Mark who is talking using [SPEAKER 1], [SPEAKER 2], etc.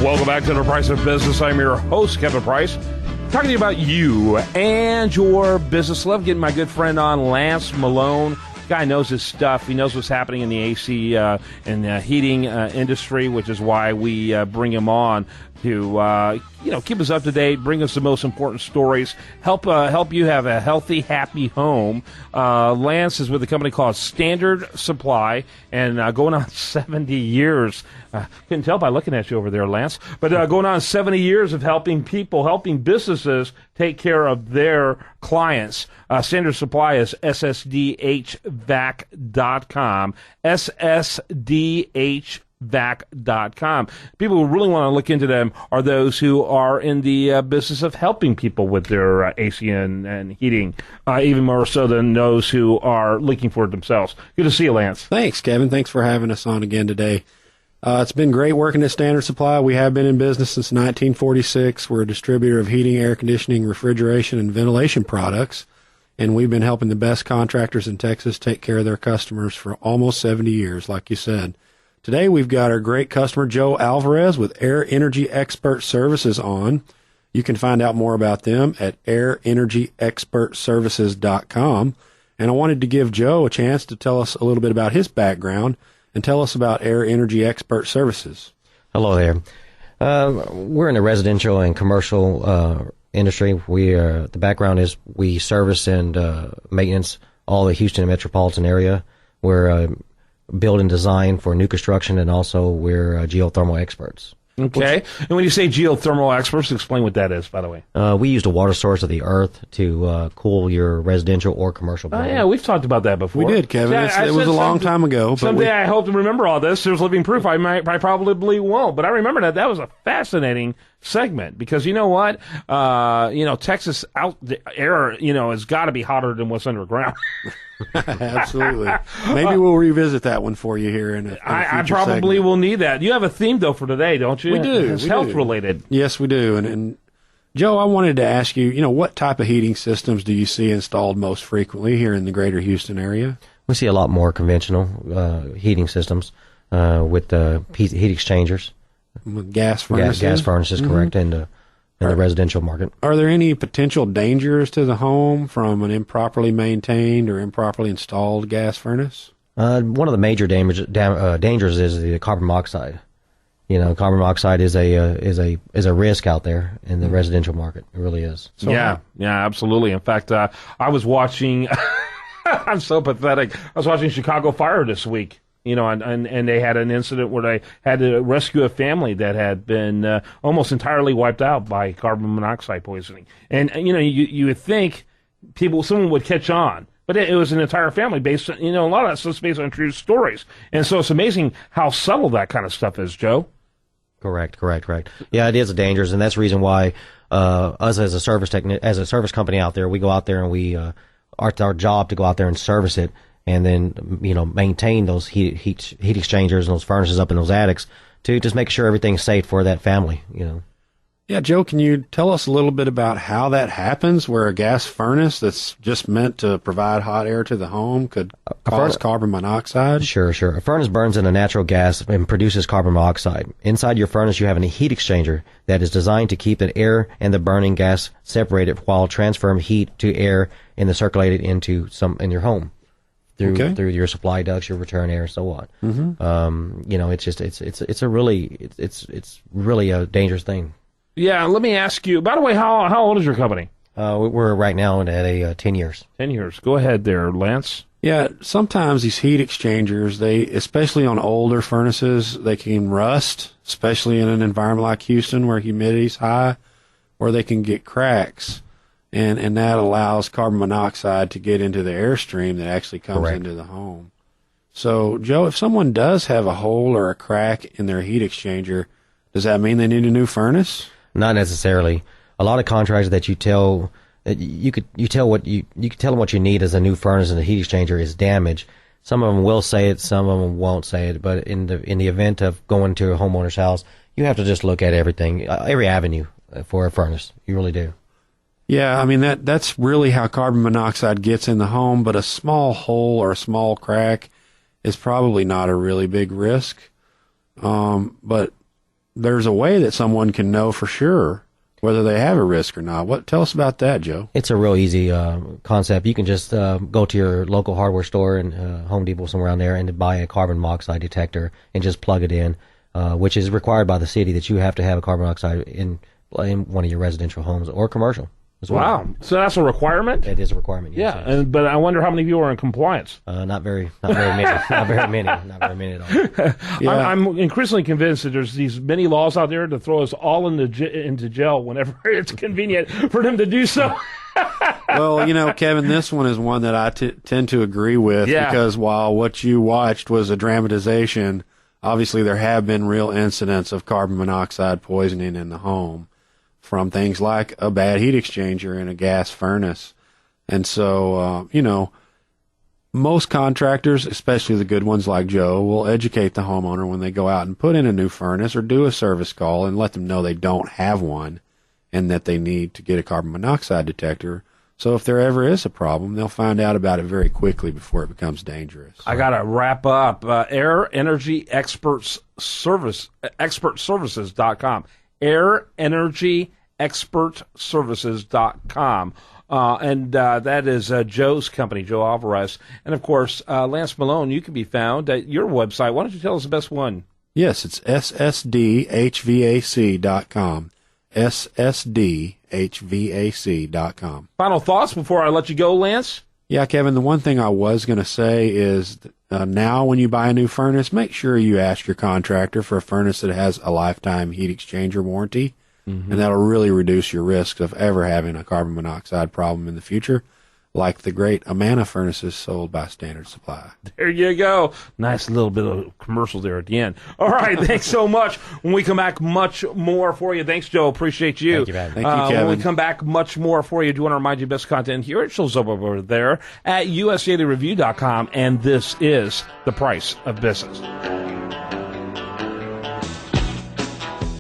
[SPEAKER 1] Welcome back to The Price of Business. I'm your host, Kevin Price, talking to you about you and your business. Love getting my good friend on, Lance Malone. Guy knows his stuff. He knows what's happening in the AC and heating industry, which is why we bring him on to keep us up to date, bring us the most important stories, help you have a healthy, happy home. Lance is with a company called Standard Supply, and going on 70 years. Couldn't tell by looking at you over there, Lance, but going on 70 years of helping people, helping businesses take care of their clients. Standard Supply is ssdhvac.com, ssdhvac.com. People who really want to look into them are those who are in the business of helping people with their AC and heating, even more so than those who are looking for it themselves. Good to see you, Lance.
[SPEAKER 2] Thanks, Kevin. Thanks for having us on again today. It's been great working at Standard Supply. We have been in business since 1946. We're a distributor of heating, air conditioning, refrigeration, and ventilation products, and we've been helping the best contractors in Texas take care of their customers for almost 70 years, like you said. Today, we've got our great customer, Joe Alvarez, with Air Energy Expert Services on. You can find out more about them at airenergyexpertservices.com. And I wanted to give Joe a chance to tell us a little bit about his background and tell us about Air Energy Expert Services.
[SPEAKER 3] Hello there. We're in the residential and commercial industry. The background is we service and maintenance all the Houston metropolitan area. We're build and design for new construction, and also we're geothermal experts.
[SPEAKER 1] Okay. And when you say geothermal experts, explain what that is, by the way.
[SPEAKER 3] We use the water source of the earth to cool your residential or commercial building.
[SPEAKER 1] Yeah, we've talked about that before.
[SPEAKER 2] We did, Kevin. It was a long time ago.
[SPEAKER 1] Someday I hope to remember all this. There's living proof. I probably won't. But I remember that. That was a fascinating segment because you know what? Texas out the air, has got to be hotter than what's underground.
[SPEAKER 2] Absolutely. Maybe we'll revisit that one for you here in a
[SPEAKER 1] I probably will need that. You have a theme, though, for today, don't you?
[SPEAKER 2] We do.
[SPEAKER 1] It's health-related.
[SPEAKER 2] Yes, we do. And Joe, I wanted to ask you, what type of heating systems do you see installed most frequently here in the greater Houston area?
[SPEAKER 3] We see a lot more conventional heating systems with heat exchangers.
[SPEAKER 2] With gas furnaces?
[SPEAKER 3] Gas furnaces, correct, in the residential market.
[SPEAKER 2] Are there any potential dangers to the home from an improperly maintained or improperly installed gas furnace?
[SPEAKER 3] One of the major dangers is the carbon monoxide. Carbon monoxide is a risk out there in the residential market. It really is.
[SPEAKER 1] So, yeah, absolutely. In fact, I was watching. I'm so pathetic. I was watching Chicago Fire this week. And they had an incident where they had to rescue a family that had been almost entirely wiped out by carbon monoxide poisoning. And you would think someone would catch on, but it was an entire family based on, a lot of that stuff's based on true stories. And so it's amazing how subtle that kind of stuff is, Joe.
[SPEAKER 3] Correct. Yeah, it is dangerous, and that's the reason why us as a service company out there, we go out there and it's our job to go out there and service it. And then, maintain those heat exchangers and those furnaces up in those attics to just make sure everything's safe for that family,
[SPEAKER 2] Yeah, Joe, can you tell us a little bit about how that happens, where a gas furnace that's just meant to provide hot air to the home could cause carbon monoxide?
[SPEAKER 3] Sure. A furnace burns in a natural gas and produces carbon monoxide. Inside your furnace, you have a heat exchanger that is designed to keep the air and the burning gas separated while transferring heat to air and then circulate it in your home. Through your supply ducts, your return air, so on. Mm-hmm. It's really a dangerous thing.
[SPEAKER 1] Yeah, let me ask you. By the way, how old is your company?
[SPEAKER 3] We're right now at 10 years.
[SPEAKER 1] 10 years. Go ahead there, Lance.
[SPEAKER 2] Yeah, sometimes these heat exchangers, especially on older furnaces, they can rust, especially in an environment like Houston where humidity's high, or they can get cracks. And that allows carbon monoxide to get into the airstream that actually comes into the home. So, Joe, if someone does have a hole or a crack in their heat exchanger, does that mean they need a new furnace?
[SPEAKER 3] Not necessarily. A lot of contractors that you tell them what you need as a new furnace and the heat exchanger is damaged. Some of them will say it, some of them won't say it. But in the event of going to a homeowner's house, you have to just look at everything, every avenue for a furnace. You really do.
[SPEAKER 2] Yeah, I mean, that's really how carbon monoxide gets in the home, but a small hole or a small crack is probably not a really big risk. But there's a way that someone can know for sure whether they have a risk or not. Tell us about that, Joe.
[SPEAKER 3] It's a real easy concept. You can just go to your local hardware store and Home Depot, somewhere around there, and buy a carbon monoxide detector and just plug it in, which is required by the city that you have to have a carbon monoxide in one of your residential homes or commercial as well.
[SPEAKER 1] Wow. So that's a requirement?
[SPEAKER 3] It is a requirement, yes.
[SPEAKER 1] Yeah, but I wonder how many people are in compliance.
[SPEAKER 3] Not very many. Not very many at all.
[SPEAKER 1] Yeah. I'm increasingly convinced that there's these many laws out there to throw us all into jail whenever it's convenient for them to do so.
[SPEAKER 2] Well, Kevin, this one is one that I tend to agree with because while what you watched was a dramatization, obviously there have been real incidents of carbon monoxide poisoning in the home from things like a bad heat exchanger in a gas furnace. And so, most contractors, especially the good ones like Joe, will educate the homeowner when they go out and put in a new furnace or do a service call and let them know they don't have one and that they need to get a carbon monoxide detector. So if there ever is a problem, they'll find out about it very quickly before it becomes dangerous.
[SPEAKER 1] I got to wrap up. Air Energy Experts Services.com. AirEnergyExpertServices.com. And that is Joe's company, Joe Alvarez. And, of course, Lance Malone, you can be found at your website. Why don't you tell us the best one?
[SPEAKER 2] Yes, it's ssdhvac.com. ssdhvac.com.
[SPEAKER 1] Final thoughts before I let you go, Lance?
[SPEAKER 2] Yeah, Kevin, the one thing I was going to say is now when you buy a new furnace, make sure you ask your contractor for a furnace that has a lifetime heat exchanger warranty, and that'll really reduce your risk of ever having a carbon monoxide problem in the future, like the great Amana furnaces sold by Standard Supply.
[SPEAKER 1] There you go. Nice little bit of commercial there at the end. All right, thanks so much. When we come back, much more for you. Thanks, Joe. Appreciate you.
[SPEAKER 3] Thank you, man.
[SPEAKER 2] Thank you, Kevin.
[SPEAKER 1] When we come back, much more for you. I do want to remind you, best content here. It shows up over there at usdailyreview.com, and this is The Price of Business.